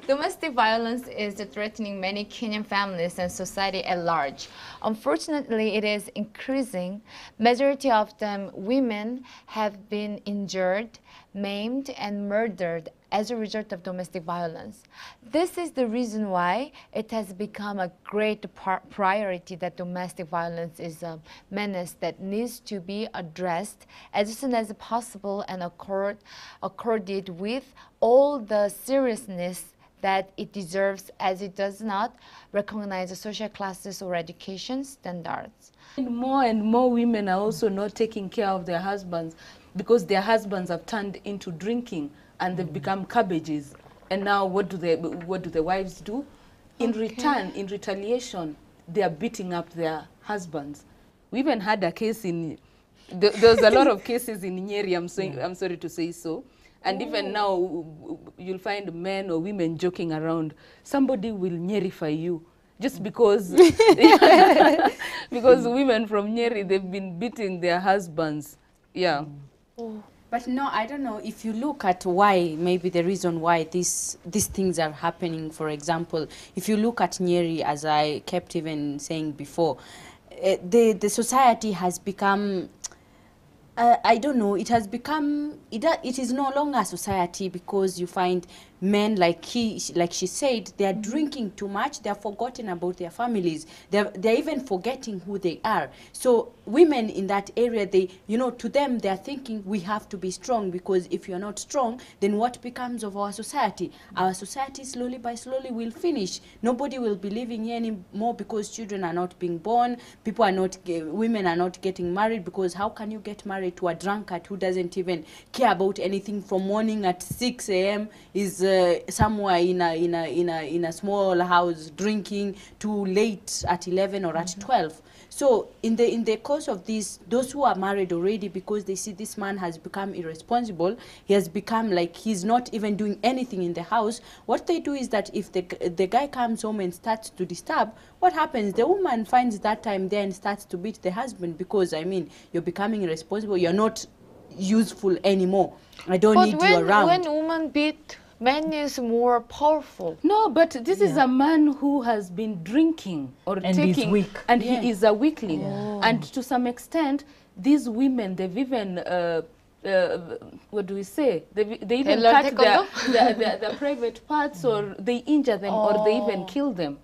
Domestic violence is threatening many Kenyan families and society at large. Unfortunately, it is increasing. Majority of them women have been injured, maimed, and murdered as a result of domestic violence. This is the reason why it has become a great priority that domestic violence is a menace that needs to be addressed as soon as possible and accorded with all the seriousness that it deserves, as it does not recognize social classes or education standards. More and more women are also not taking care of their husbands because their husbands have turned into drinking and they've become cabbages. And now what do the wives do? In return, in retaliation, they are beating up their husbands. We even had a case in, there's a lot of cases in Nyeri, I'm sorry to say so. And even now, you'll find men or women joking around. Somebody will Nyerify you just because because women from Nyeri, they've been beating their husbands. Yeah. But no, I don't know. If you look at why, maybe the reason why these things are happening, for example, if you look at Nyeri, as I kept even saying before, the society has become, I don't know, it has become, it is no longer a society because you find men, like she said, they are drinking too much, they are forgotten about their families, they're even forgetting who they are. So women in that area, they, you know, to them, they're thinking we have to be strong, because if you're not strong, then what becomes of our society? Our society slowly by slowly will finish. Nobody will be living here anymore because children are not being born, people are not, women are not getting married, because how can you get married to a drunkard who doesn't even care about anything from morning at 6 a.m. is somewhere in a small house drinking to late at 11 or at 12. So in the course of this, those who are married already, because they see this man has become irresponsible, he has become like he's not even doing anything in the house, what they do is that if the guy comes home and starts to disturb, what happens? The woman finds that time there and starts to beat the husband, because, I mean, you're becoming irresponsible, you're not useful anymore, I don't need you around. When women beat, man is more powerful. No, but this is a man who has been drinking or taking, weak. And he is a weakling. And to some extent, these women, they've even, what do we say? They even cut their private parts, or they injure them, or they even kill them.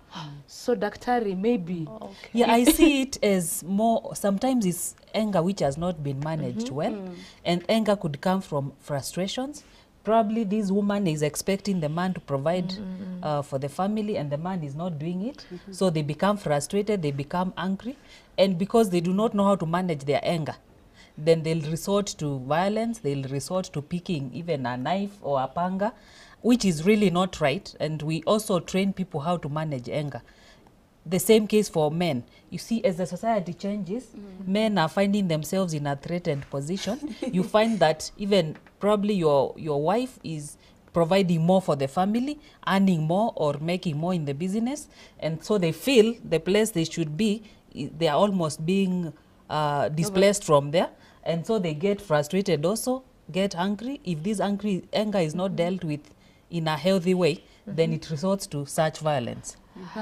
So, Daktari, maybe. Yeah, I see it as more, sometimes it's anger which has not been managed well. And anger could come from frustrations. Probably this woman is expecting the man to provide for the family, and the man is not doing it. So they become frustrated, they become angry. And because they do not know how to manage their anger, then they'll resort to violence, they'll resort to picking even a knife or a panga, which is really not right. And we also train people how to manage anger. The same case for men. You see, as the society changes, men are finding themselves in a threatened position. You find that even probably your wife is providing more for the family, earning more or making more in the business, and so they feel the place they should be, they are almost being displaced from there, and so they get frustrated also, get angry. If this anger is not dealt with in a healthy way, then it resorts to such violence.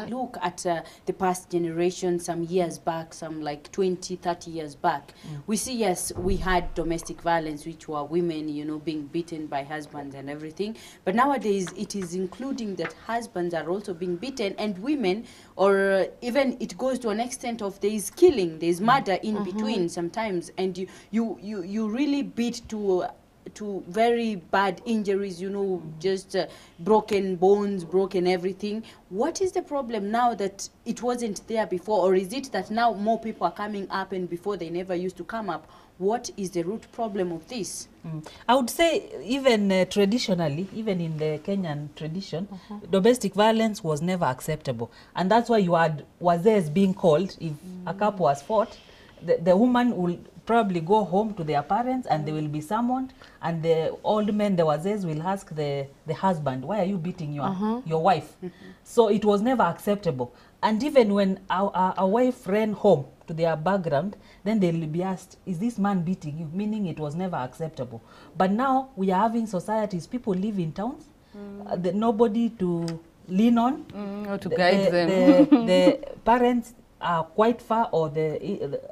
Look at the past generation, some years back, some like 20, 30 years back. We see, yes, we had domestic violence, which were women, you know, being beaten by husbands and everything. But nowadays, it is including that husbands are also being beaten, and women, or even it goes to an extent of there is killing, there is murder in between sometimes, and you really beat to very bad injuries, you know, just broken bones, broken everything. What is the problem now that it wasn't there before? Or is it that now more people are coming up and before they never used to come up? What is the root problem of this? I would say even traditionally, even in the Kenyan tradition, domestic violence was never acceptable. And that's why you had wazes being called. If a couple was fought, the woman will probably go home to their parents, and they will be summoned, and the old men, the wazes, will ask the husband, why are you beating your wife? So it was never acceptable. And even when our wife ran home to their background, then they'll be asked, is this man beating you? Meaning it was never acceptable. But now we are having societies, people live in towns, nobody to lean on, or to guide them. the parents are quite far, or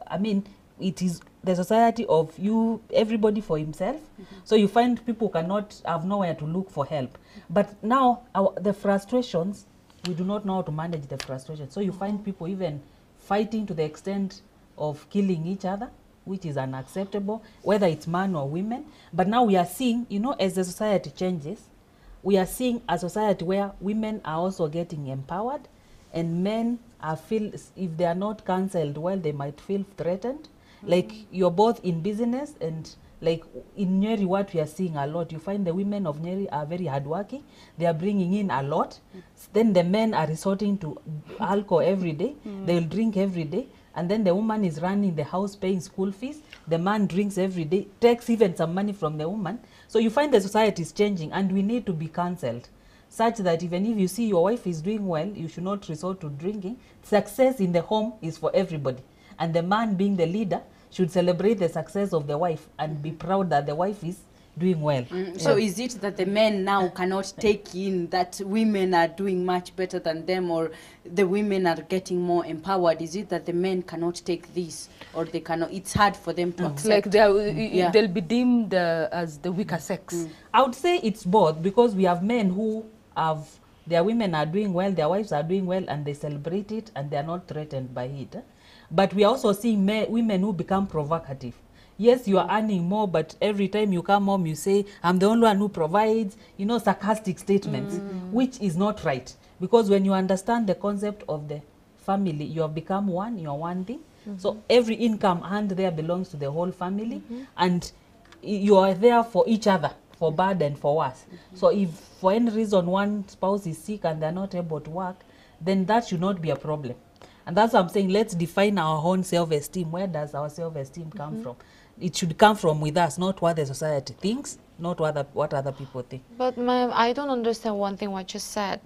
I mean, it is the society of you, everybody for himself. So you find people cannot have nowhere to look for help. But now the frustrations, we do not know how to manage the frustrations. So you find people even fighting to the extent of killing each other, which is unacceptable, whether it's man or women. But now we are seeing, you know, as the society changes, we are seeing a society where women are also getting empowered, and men are if they are not counseled well, they might feel threatened. Like, you're both in business, and like in Nyeri, what we are seeing a lot, you find the women of Nyeri are very hardworking. They are bringing in a lot. Then the men are resorting to alcohol every day. They'll drink every day. And then the woman is running the house, paying school fees. The man drinks every day, takes even some money from the woman. So you find the society is changing, and we need to be counseled, such that even if you see your wife is doing well, you should not resort to drinking. Success in the home is for everybody. And the man, being the leader, should celebrate the success of the wife and be proud that the wife is doing well. So is it that the men now cannot take in that women are doing much better than them, or the women are getting more empowered? Is it that the men cannot take this, or they cannot, it's hard for them to accept? Like they'll be deemed as the weaker sex. I would say it's both, because we have men who have, their women are doing well, their wives are doing well, and they celebrate it, and they are not threatened by it. But we are also seeing women who become provocative. Yes, you are earning more, but every time you come home, you say, I'm the only one who provides, you know, sarcastic statements, which is not right. Because when you understand the concept of the family, you have become one, you are one thing. So every income earned there belongs to the whole family, and you are there for each other, for bad and for worse. So if for any reason one spouse is sick and they're not able to work, then that should not be a problem. And that's what I'm saying, let's define our own self-esteem. Where does our self-esteem come from? It should come from with us, not what the society thinks, not what other people think. But ma'am, I don't understand one thing what you said.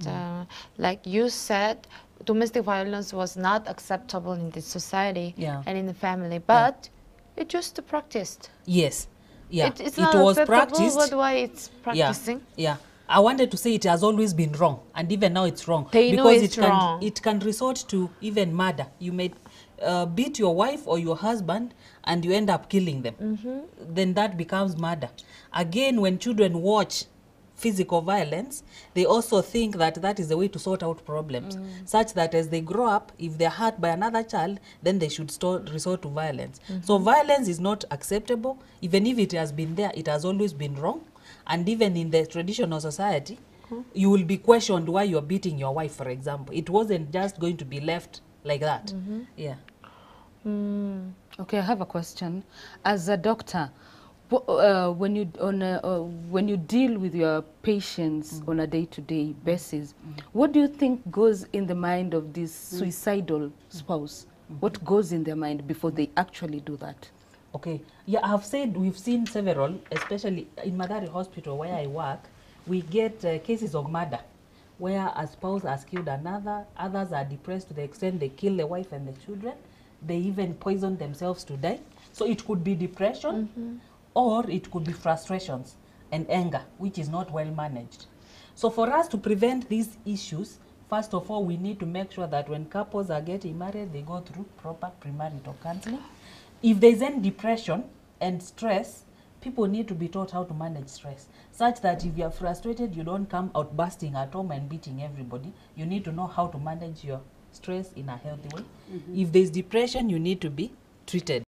Like you said, domestic violence was not acceptable in the society and in the family, but it just practiced. Yes, it's not was acceptable, practiced. but why it's practicing? I wanted to say it has always been wrong, and even now it's wrong. They know it's wrong. It can resort to even murder. You may beat your wife or your husband, and you end up killing them. Then that becomes murder. Again, when children watch physical violence, they also think that that is the way to sort out problems, such that as they grow up, if they're hurt by another child, then they should resort to violence. So violence is not acceptable. Even if it has been there, it has always been wrong. And even in the traditional society, you will be questioned why you're beating your wife, for example. It wasn't just going to be left like that. Okay, I have a question. As a doctor, when you deal with your patients on a day-to-day basis, what do you think goes in the mind of this suicidal spouse? What goes in their mind before they actually do that? Okay, I've said we've seen several, especially in Madari Hospital where I work, we get cases of murder where a spouse has killed another, others are depressed to the extent they kill the wife and the children, they even poison themselves to die. So it could be depression, or it could be frustrations and anger, which is not well managed. So for us to prevent these issues, first of all, we need to make sure that when couples are getting married, they go through proper premarital counseling. If there's any depression and stress, people need to be taught how to manage stress, such that if you're frustrated, you don't come out bursting at home and beating everybody. You need to know how to manage your stress in a healthy way. If there's depression, you need to be treated.